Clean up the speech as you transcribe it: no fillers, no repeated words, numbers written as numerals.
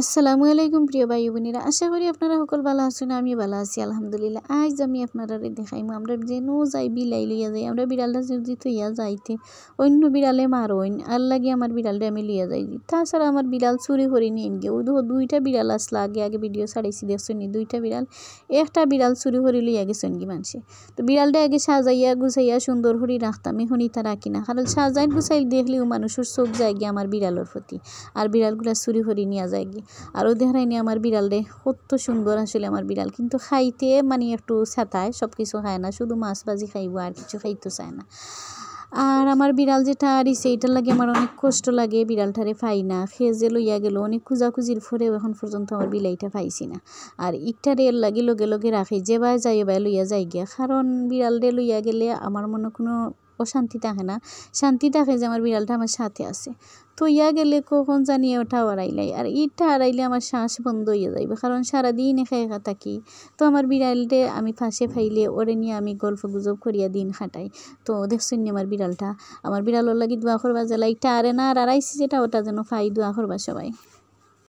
আসসালামু আলাইকুম প্রিয় ভাই বোনেরা, আশা করি আপনারা সকল ভালো আছেন। আমি ভালো আছি আলহামদুলিল্লাহ। আজ আমি আপনারা দেখাইমু আমরা যেন যাই বিলাই লইয়া যাই, আমরা বিড়ালটা যদি থইয়া যাইতে অন্য বিড়ালে মারইন আর লাগে আমার বিড়ালটা আমি লিয়া যাই। তাছাড়া আমার বিড়াল চুরি করে নিয়ে গিয়ে দুইটা বিড়াল আসলা, আগে ভিডিও ছাড়াইছি দেখছেন দুইটা বিড়াল, একটা বিড়াল চুরি করে লইয়া গেছেন কি মানুষে। তো বিড়ালটা আগে সাজাইয়া গুছাইয়া সুন্দর করে রাখতাম, এখন ইতা রাখি না, কারণ সাজাই গুছাই দেখলেও মানুষের চোখ যায় গিয়ে আমার বিড়ালের প্রতি, আর বিড়ালগুলা চুরি করে নিয়ে যায় গিয়ে। আরও দেখাইনি আমার বিড়াল রে কত সুন্দর আসলে আমার বিড়াল, কিন্তু খাইতে মানে একটু ছাতায়, সব কিছু খায় না, শুধু মাছ ভাজি খাইব আর কিছু খাইতে চায় না। আর আমার বিড়াল যেটা আরিছে এটার লাগে আমার অনেক কষ্ট লাগে, বিড়ালটারে পাই না, খেজে লইয়া গেল অনেক খুঁজাখুঁজির পরেও এখন পর্যন্ত আমার বিলাইটা পাইছি না। আর ইটারে লাগে লগে লগে রাখি, যেবার যাই এবার লইয়া যাই গিয়া, কারণ বিড়ালরে লইয়া গেলে আমার মনে কোনো অশান্তি থাকে না, শান্তি থাকে যে আমার বিড়ালটা আমার সাথে আছে। তো ইয়া গেলে কখন জানি ওটা আড়াইলাই, আর ইটা আড়াইলে আমার শ্বাস বন্ধ হইয়া যাইবে, কারণ সারাদিন একা একা থাকি। তো আমার বিড়ালটে আমি ফাঁসে ফাইলে ওরে নিয়ে আমি গল্প গুজব করিয়া দিন খাটাই। তো দেখছেন আমার বিড়ালটা, আমার বিড়ালের লাগি দোয়া করবা যে লাইটটা আরে না আর আড়াইছি যেটা ওটা যেন ফাই দোয়া করবা সবাই।